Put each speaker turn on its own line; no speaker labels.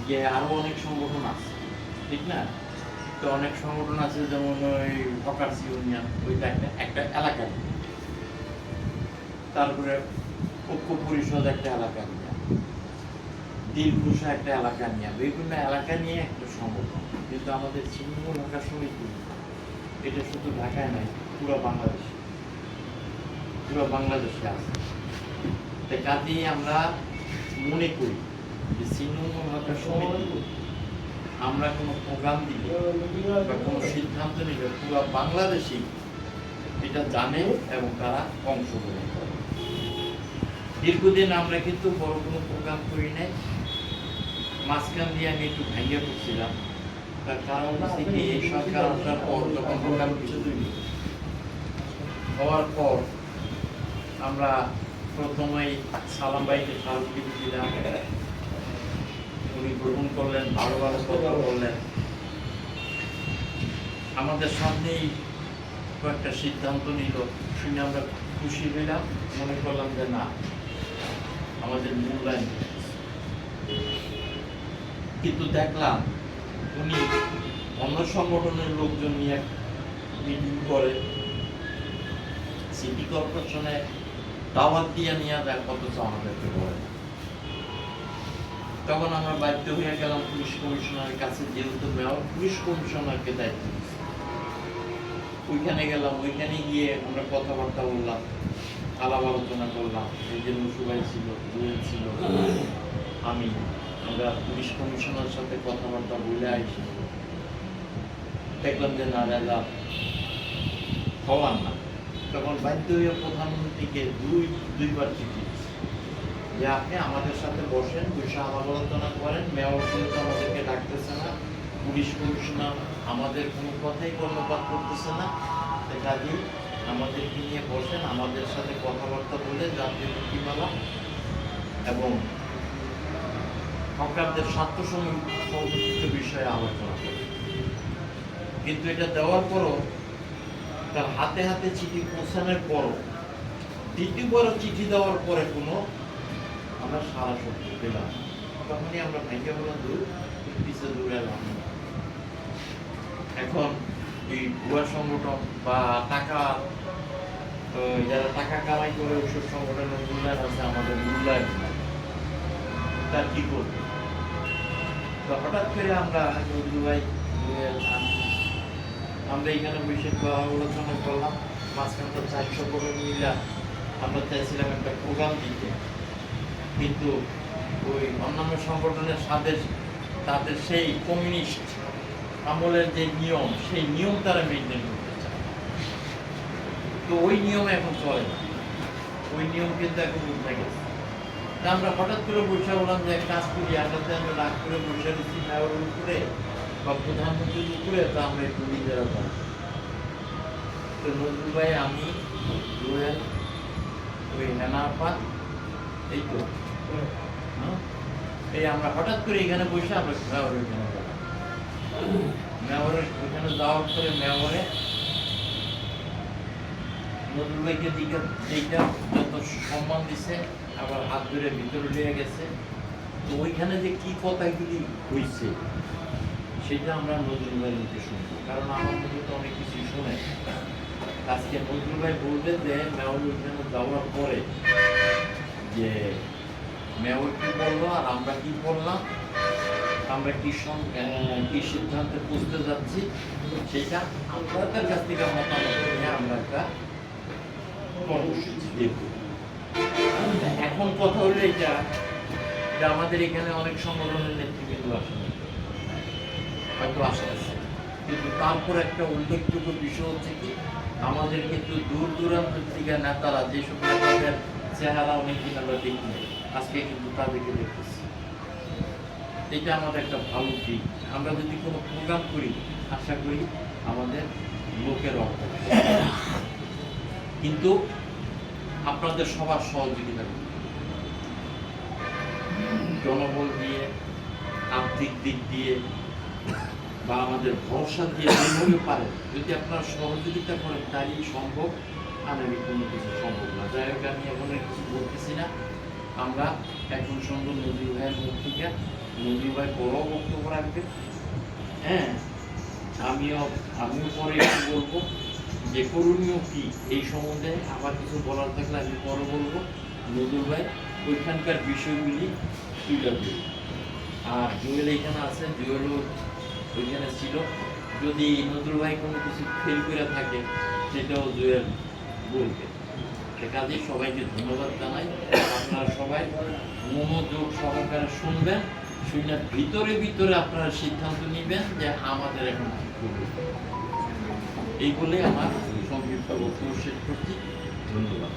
যে আরো অনেক সংগঠন আছে, ঠিক না? তো অনেক সংগঠন আছে, যেমন ওই হকার্স ইউনিয়ন, ওইটা একটা একটা এলাকা নিয়ে। তারপরে ঐক্য পরিষদ একটা এলাকা নিয়ে, দিলকুশা একটা এলাকা নিয়ে, বিভিন্ন এলাকা নিয়ে একটা সংগঠন। কিন্তু আমাদের ছিন্নমূল ঢাকা সমিতি এটা শুধু ঢাকায় নাই, পুরো বাংলাদেশে, পুরো বাংলাদেশে আছে। তাই কাজেই আমরা মনে করি যে ছিন্নমূল ঢাকা সমিতি আমরা কোনো প্রোগ্রাম দিলে বা কোনো সিদ্ধান্ত নিলে পুরো বাংলাদেশি এটা জানে এবং তারা অংশগ্রহণ করে। দীর্ঘদিন আমরা কিন্তু বড় কোনো প্রোগ্রাম করি নাই। মাঝখান দিয়ে আমি একটু ভাইয়া করছিলাম, তার কারণ হচ্ছে কি, এই সরকার আসার পর যখন প্রোগ্রাম কিছু হওয়ার পর আমরা প্রথমেই সালাম ভাইকে স্মারকলিপি দিলাম, উনি গ্রহণ করলেন, ভালো ভালো কথা বললেন। আমাদের সামনেই কয়েকটা সিদ্ধান্ত নিল, শুনে আমরা খুশি হইলাম, মনে করলাম যে না, আমাদের মূল্যায়ন। কিন্তু দেখলাম উনি অন্য সংগঠনের লোকজন নিয়ে মিটিং করে, সিটি কর্পোরেশনে দাওয়াত দিয়ে নিয়ে যায়, অথচ আমাদেরকে বলে না। তখন আমরা বাধ্য হয়ে গেলাম পুলিশ কমিশনারের কাছে, যেহেতু মেয়র পুলিশ কমিশনারকে দায়িত্ব দিচ্ছে। ওইখানে গেলাম, ওইখানে গিয়ে আমরা কথাবার্তা বললাম, আলাপ আলোচনা করলাম। এই যে নসু ভাই ছিল, জুয়েল ছিল, আমি, আমরা পুলিশ কমিশনার সাথে কথাবার্তা বলে আইসি, দেখলাম যে না, রাজা হওয়ার না। তখন বাধ্য হয়ে প্রধানমন্ত্রীকে দুইবার চিঠি যে আপনি আমাদের সাথে বসেন, বসে আলাপ আলোচনা করেন। মেয়র যেহেতু আমাদেরকে ডাকতেছে না, পুলিশ কমিশনার আমাদের কোনো কথাই কর্ণপাত করতেছে না, কাজেই আমাদেরকে নিয়ে বসেন, আমাদের সাথে কথাবার্তা বলে জাতীয় নীতিমালা এবং হকারদের স্বার্থ সংরক্ষিত বিষয়ে আলোচনা করেন। কিন্তু এটা দেওয়ার পরও, তার হাতে হাতে চিঠি পৌঁছানোর পরও, দ্বিতীয়বার চিঠি দেওয়ার পরে কোনো আমরা সারা শক্তি পেলাম। তখনই আমরা ভেঙে বললাম, পিছিয়ে দূরে এলাম। এখন এই ভুয়া সংগঠন বা টাকা, যারা টাকা কামাই করে ওইসব সংগঠনের মূল্যায়ন আছে, আমাদের মূল্যায়ন তার কি করবে? তো হঠাৎ করে আমরা আমরা এখানে বসে আলোচনা করলাম। মাঝখানে 400 কোটি মিলা আমরা চাইছিলাম একটা প্রোগ্রাম দিতে, কিন্তু ওই অন্যান্য সংগঠনের সাথে তাদের সেই কমিউনিস্ট আমলের যে নিয়ম, সেই নিয়ম তারা মেনটেন করতে চায়। তো ওই নিয়ম এখন চলে না, ওই নিয়ম কিন্তু এখন উঠে গেছে। তা আমরা হঠাৎ করে বসে বললাম যে কাজ করি, আসাতে আমরা রাগ করে বসে দিচ্ছি মেয়রের উপরে বা প্রধানমন্ত্রীর উপরে, তা আমরা একটু নিজেরা পাই। তো নজরুল ভাই, আমি, জুয়েল, ওই হেনাপা, এই তো এই আমরা হঠাৎ করে এখানে বসে আমরা মেয়রের ওইখানে গেলাম। মেয়রের ওইখানে যাওয়ার পরে মেয়রে নজরুল ভাইকে দিকে যত সম্মান দিছে, আবার হাত ধরে ভিতরে নিয়ে গেছে। তো ওইখানে যে কি কথাগুলি হয়েছে সেটা আমরা নজরুল ভাইয়ের মুখে শুনবো, কারণ আমার মুখে তো অনেক কিছু শুনে। আজকে নজরুল ভাই বলবেন যে মেয়র ওইখানে যাওয়ার পরে যে মেয়র কি বললো আর আমরা কি বললাম, আমরা কি সিদ্ধান্তে পৌঁছতে যাচ্ছি, সেটা আপনাদের কাছ থেকে মতামত নিয়ে আমরা একটা কর্মসূচি দেখব। এখন কথা হলো এটা, যে আমাদের এখানে অনেক সংগঠনের নেতৃবৃন্দ আসেন, হয়তো আসতেছে, কিন্তু তারপর একটা উল্লেখযোগ্য বিষয় হচ্ছে কি, আমাদের কিন্তু দূর দূরান্ত থেকে নেতারা, যেসব নেতাদের চেহারা অনেকদিন আমরা দেখিনি, আজকে কিন্তু তাদেরকে দেখতেছি। এটা আমাদের একটা ভালো দিক। আমরা যদি কোনো প্রোগ্রাম করি, আশা করি আমাদের লোকের অভাব, কিন্তু আপনাদের সবার সহযোগিতা, জনবল দিয়ে, আর্থিক দিক দিয়ে বা আমাদের ভরসা দিয়ে যেভাবে পারে, যদি আপনারা সহযোগিতা করেন, তাই সম্ভব। আগামী কোনো কিছু সম্ভব না। যাই হোক, আমি এখন কিছু বলতেছি না। আমরা এখন সুন্দর নজরুল ভাইয়ের মুখ থেকে নজরুল ভাই বড় বক্তব্য রাখবে। হ্যাঁ, আমিও আমিও পরে একটু বলবো যে করণীয় কি এই সম্বন্ধে আমার কিছু বলার থাকলে আমি পরে বলবো। নজরুল ভাই ওইখানকার বিষয়গুলি তুলে ধরবে। আর জুয়েল এখানে আছে, জুয়েলও ওইখানে ছিল। যদি নজরুল ভাই কোনো কিছু ফেল করে থাকে সেটাও জুয়েল বলবে। সে কাজে সবাইকে ধন্যবাদ জানাই। আপনারা সবাই মনোযোগ সহকারে শুনবেন, শুনে ভিতরে ভিতরে আপনারা সিদ্ধান্ত নেবেন যে আমাদের এখন কি করবে। এই বলে আমার সংক্ষিপ্ত বক্তব্য শেষ করছি। ধন্যবাদ।